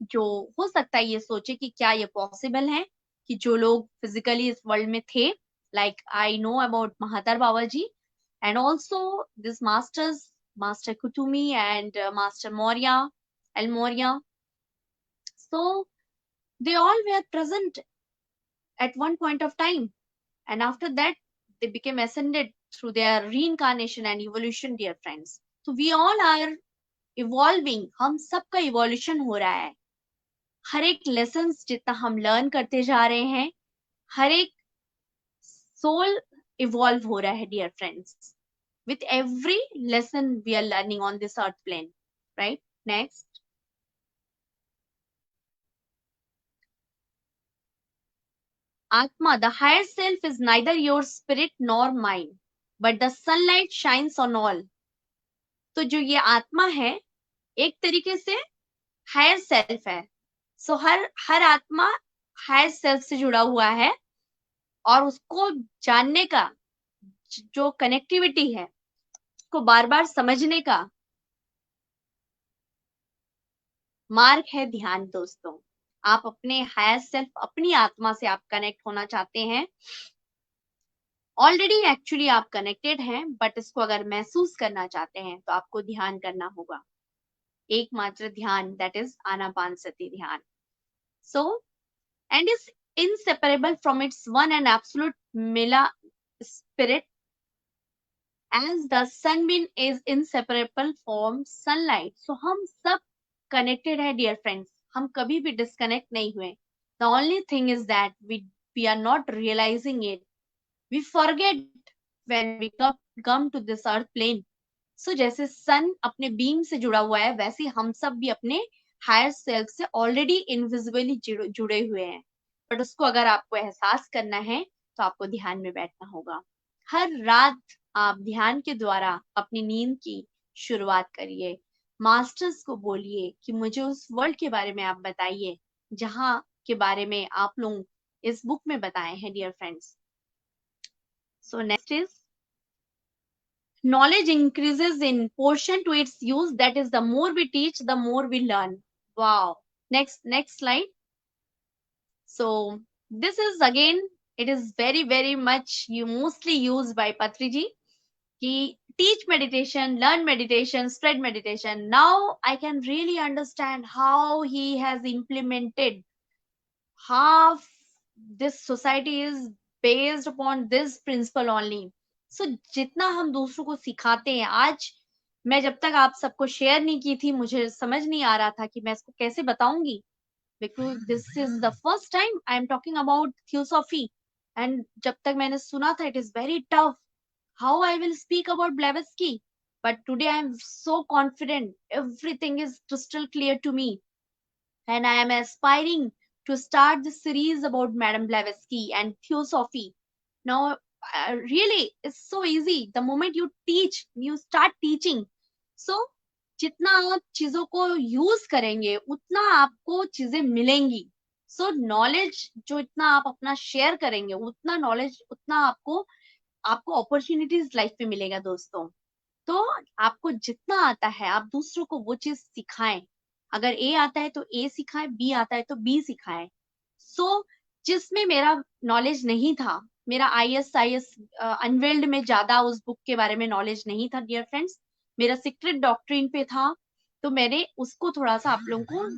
जो हो सकता है ये सोचे कि क्या ये पॉसिबल है कि जो लोग फिजिकली इस वर्ल्ड में थे, like I know about Mahavatar Baba ji and also this masters, master Kuthumi and master Morya, El Morya. So they all were present at one point of time, and after that they became ascended through their reincarnation and evolution, dear friends. So we all are evolving, हम सबका evolution हो रहा है। हर एक lesson जितना हम learn करते जा रहे हैं, हर एक सोल इवॉल्व हो रहा है dear friends, with every lesson we are learning on this earth plane, right? Next. Atma, the higher self, is neither your spirit nor mine, but the sunlight shines on all. तो जो ये आत्मा है, एक तरीके से हायर सेल्फ है। सो हर आत्मा हायर सेल्फ से जुड़ा हुआ है, और उसको जानने का जो कनेक्टिविटी है, उसको बार बार समझने का मार्ग है ध्यान दोस्तों। आप अपने हायर सेल्फ, अपनी आत्मा से आप कनेक्ट होना चाहते हैं, ऑलरेडी एक्चुअली आप कनेक्टेड हैं, बट इसको अगर महसूस करना चाहते हैं तो आपको ध्यान करना होगा, एकमात्र ध्यान, दैट इज आनापानसति ध्यान। सो and is inseparable from its one and absolute Mila spirit, as the sunbeam is inseparable from sunlight. So हम सब connected है dear friends. हम कभी भी disconnect नहीं हुए. The only thing is that we are not realizing it. We forget when we come to this earth plane. So जैसे sun अपने beam से जुड़ा हुआ है, वैसे हम सब भी अपने higher self से already invisibly जुड़े हुए हैं. But उसको अगर आपको एहसास करना है तो आपको ध्यान में बैठना होगा. हर रात आप ध्यान के द्वारा अपनी नींद की शुरुआत करिए. मास्टर्स को बोलिए कि मुझे उस वर्ल्ड के बारे में आप बताइए जहां के बारे में आप लोग इस बुक में बताए हैं dear friends. So next is knowledge increases in portion to its use, that is the more we teach the more we learn. Wow. Next slide. So this is again, it is very much you mostly used by Patriji. He teach meditation, learn meditation, spread meditation. Now I can really understand how he has implemented, half this society is based upon this principle only. So जितना हम दूसरों को सिखाते हैं, आज मैं जब तक आप सबको शेयर नहीं की थी, मुझे समझ नहीं आ रहा था कि मैं इसको कैसे बताऊंगी, because this is the first time I am talking about theosophy, and जब तक मैंने सुना था, it is very tough how I will speak about Blavatsky. But today I am so confident. Everything is crystal clear to me. And I am aspiring to start the series about Madame Blavatsky and Theosophy. Now, really, it's so easy. The moment you teach, you start teaching. So, जितना आप चीजों को use करेंगे उतना आपको चीजें मिलेंगी. सो knowledge जो इतना आप अपना शेयर करेंगे, उतना नॉलेज उतना आपको अपॉर्चुनिटीज लाइफ में मिलेगा दोस्तों. तो आपको जितना आता है आप दूसरों को वो चीज सिखाएं. अगर ए आता है तो ए सिखाएं, बी आता है तो बी सिखाएं. सो जिसमें मेरा नॉलेज नहीं था, मेरा ISIS अनवेल्ड में ज्यादा उस बुक के बारे में नॉलेज नहीं था डियर फ्रेंड्स, मेरा सीक्रेट डॉक्ट्रिन पे था, तो मैंने उसको थोड़ा सा आप लोगों को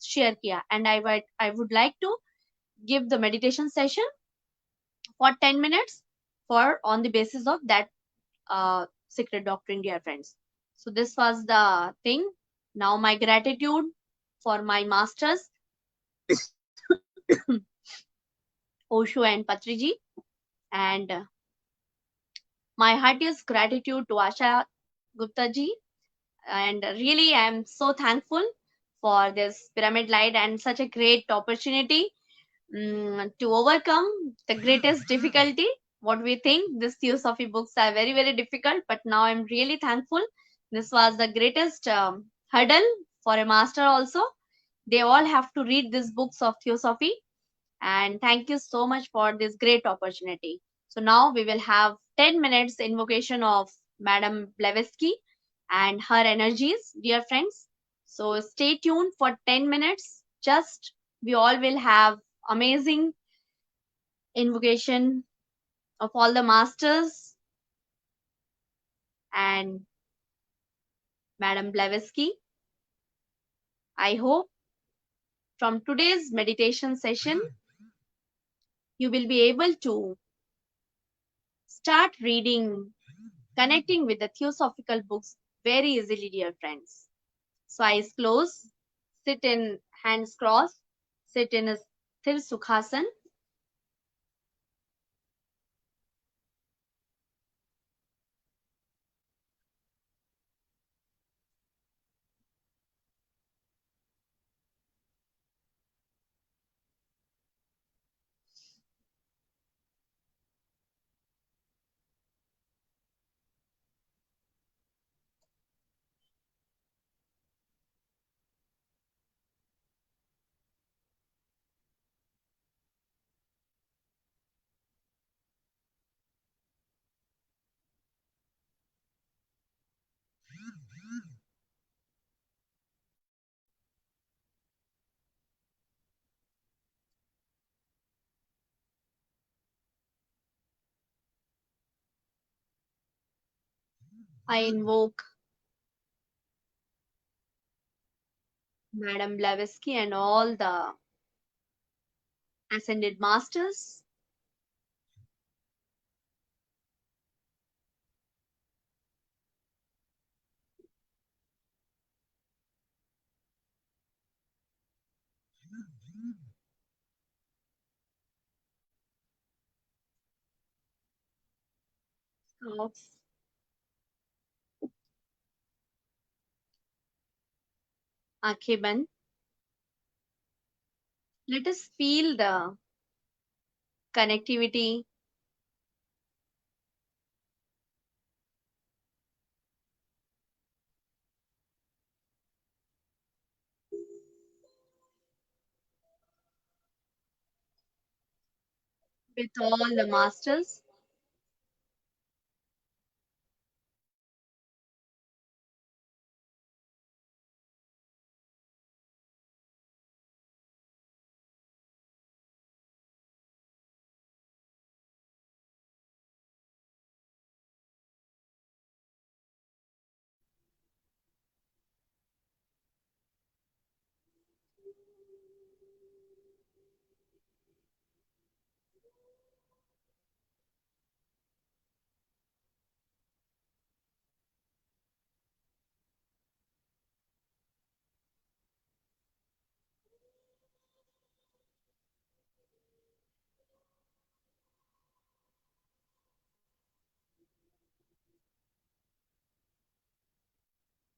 शेयर किया. And I would like to give the meditation session for 10 minutes for on the basis of that secret doctrine, dear friends. So this was the thing. Now my gratitude for my masters, Osho and Patriji, and my heartiest gratitude to Asha Gupta ji. And really, I am so thankful for this pyramid light and such a great opportunity to overcome the greatest difficulty. What we think, these theosophy books are very difficult, but now I'm really thankful. This was the greatest hurdle for a master also. They all have to read these books of theosophy. And thank you so much for this great opportunity. So now we will have 10 minutes invocation of Madam Blavatsky and her energies, dear friends. So stay tuned for 10 minutes. Just we all will have amazing invocation of all the masters and Madam Blavatsky. I hope from today's meditation session, you will be able to start reading, connecting with the theosophical books very easily, dear friends. So eyes closed, sit in hands crossed, sit in a sthir sukhasan. I invoke Madam Blavatsky and all the ascended masters, of आंखें बंद. Let us feel the connectivity with all the masters.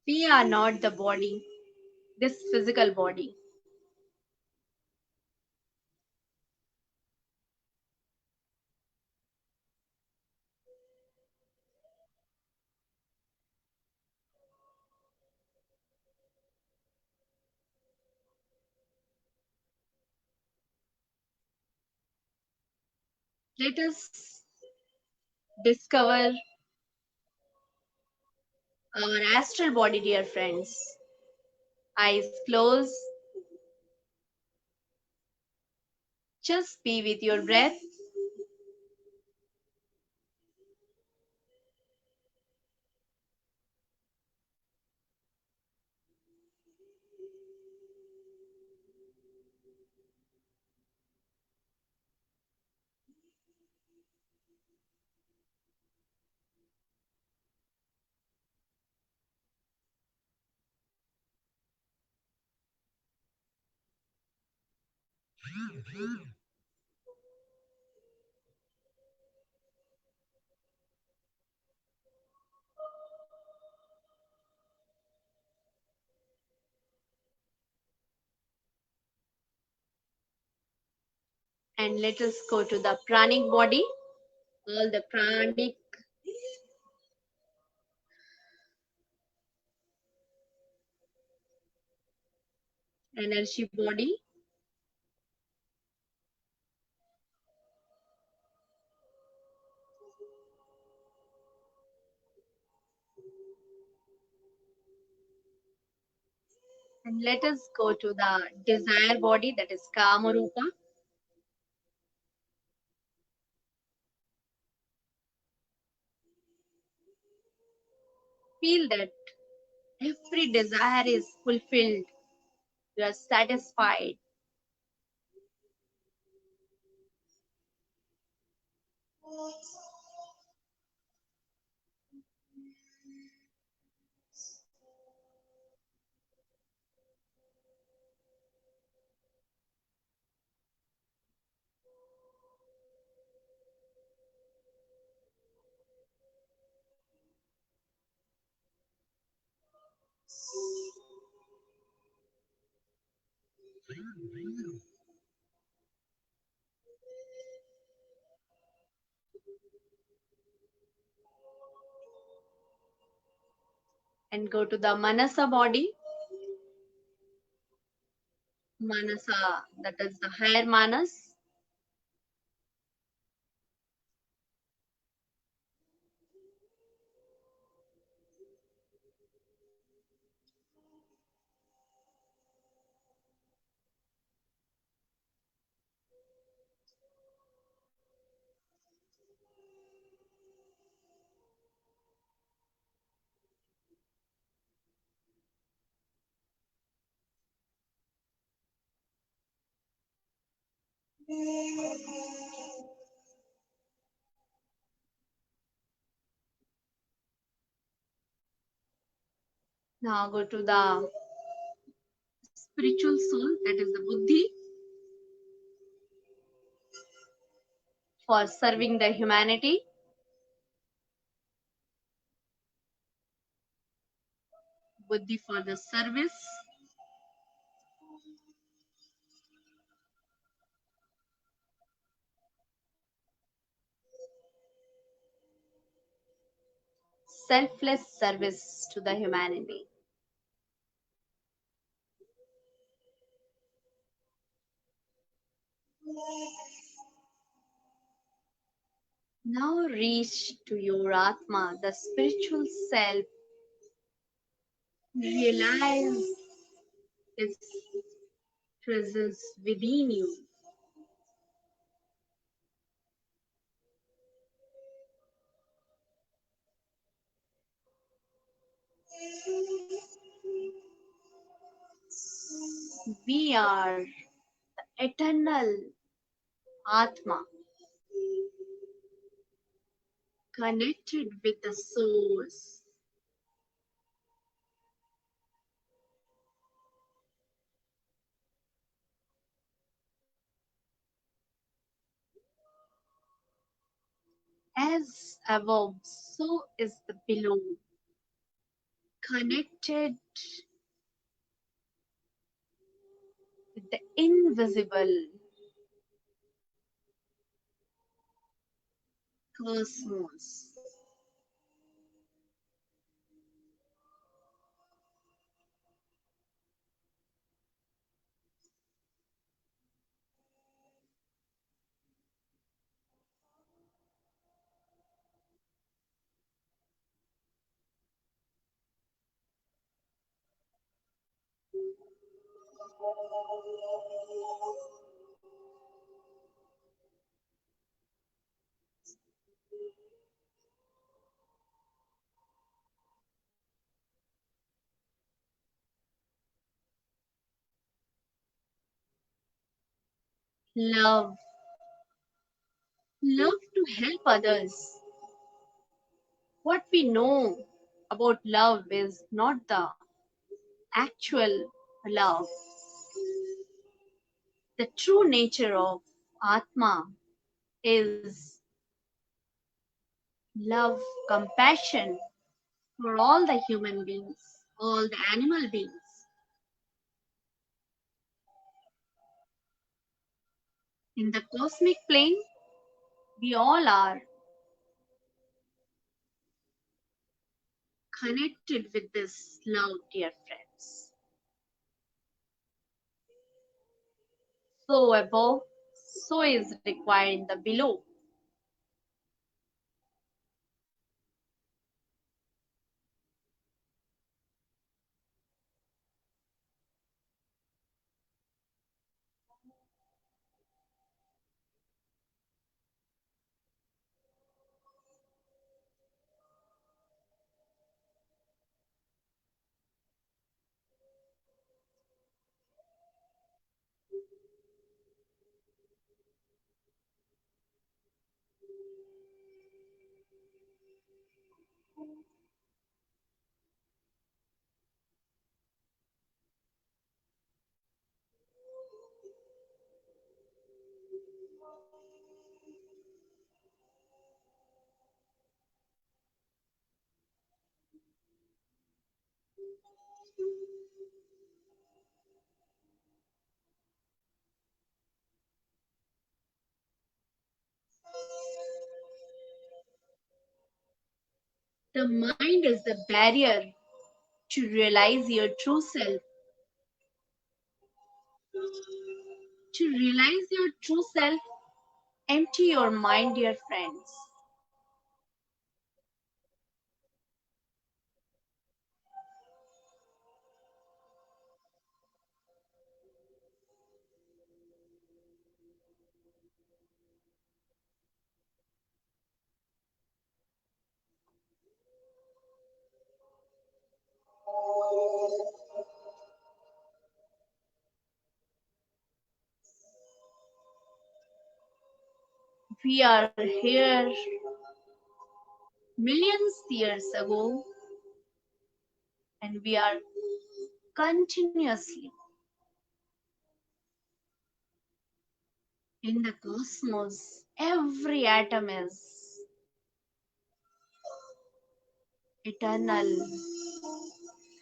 We are not the body, this physical body. Let us discover our astral body, dear friends. Eyes closed, just be with your breath. And let us go to the pranic body, all the pranic energy body. And let us go to the desire body, that is Kamarupa. Feel that every desire is fulfilled. You are satisfied. And go to the Manasa body. Manasa, that is the higher Manas. Now go to the spiritual soul, that is the Buddhi, for serving the humanity. Buddhi for the service. Selfless service to the humanity. Now reach to your Atma, the spiritual self. Realize its presence within you. We are the eternal Atma, connected with the source. As above, so is the below. Connected with the invisible cosmos. Love. Love to help others. What we know about love is not the actual love. The true nature of Atma is love, compassion for all the human beings, all the animal beings. In the cosmic plane, we all are connected with this love, dear friends. So above, so is required in the below. The mind is the barrier to realize your true self. To realize your true self, empty your mind, dear friends. We are here millions years ago, and we are continuously in the cosmos. Every atom is eternal,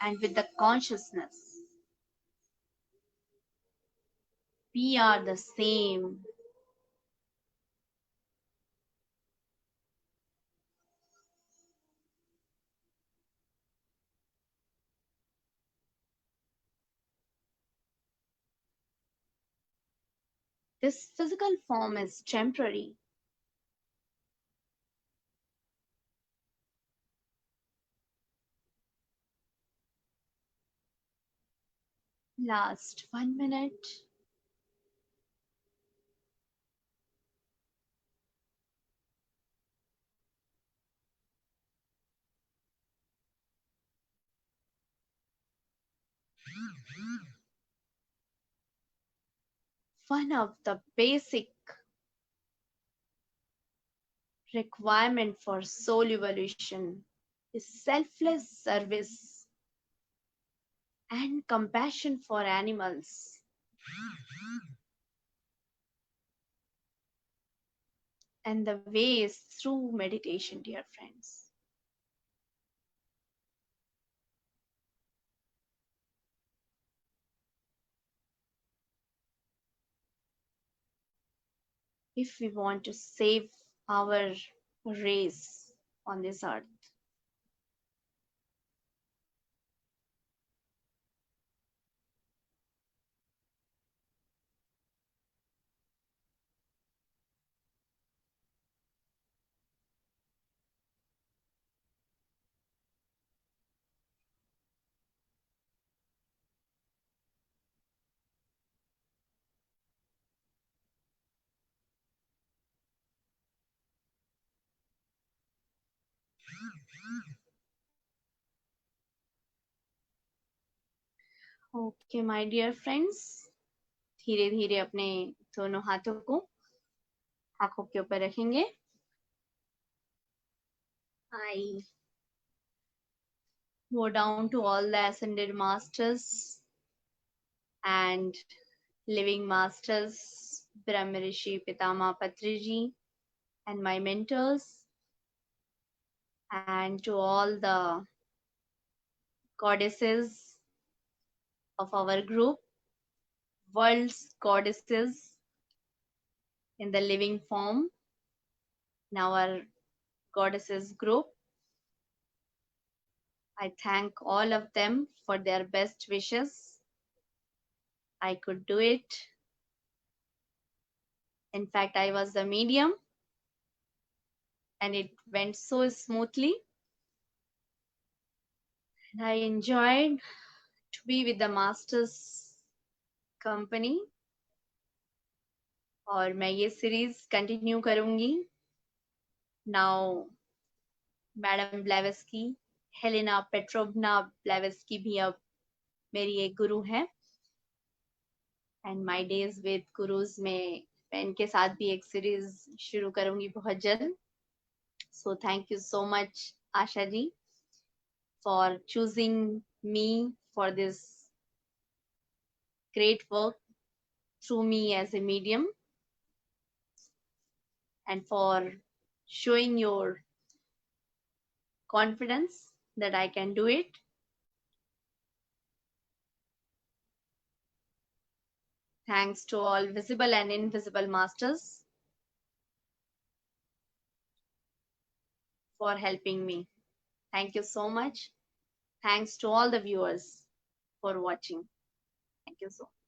and with the consciousness, we are the same. This physical form is temporary. Last 1 minute. One of the basic requirement for soul evolution is selfless service and compassion for animals. And the way is through meditation, dear friends. If we want to save our race on this earth. Okay, my dear friends, धीरे धीरे अपने दोनों हाथों को आंखों के ऊपर रखेंगे. I go down to all the ascended masters and living masters, Brahmarishi Pitama Patriji, and my mentors, and to all the goddesses of our group, world's goddesses in the living form, in our goddesses group. I thank all of them for their best wishes. I could do it. In fact, I was the medium and it went so smoothly. And I enjoyed to be with the masters company. और मैं ये series continue करूंगी. Now, madam ब्लेवेस्की, Helena पेट्रोवना ब्लेवेस्की भी अब मेरी एक गुरु है. And my days with gurus में मैं इनके साथ भी एक सीरीज शुरू करूंगी बहुत जल्द. So thank you so much Asha ji for choosing me for this great work through me as a medium and for showing your confidence that I can do it. Thanks to all visible and invisible masters for helping me. Thank you so much. Thanks to all the viewers for watching. Thank you so much.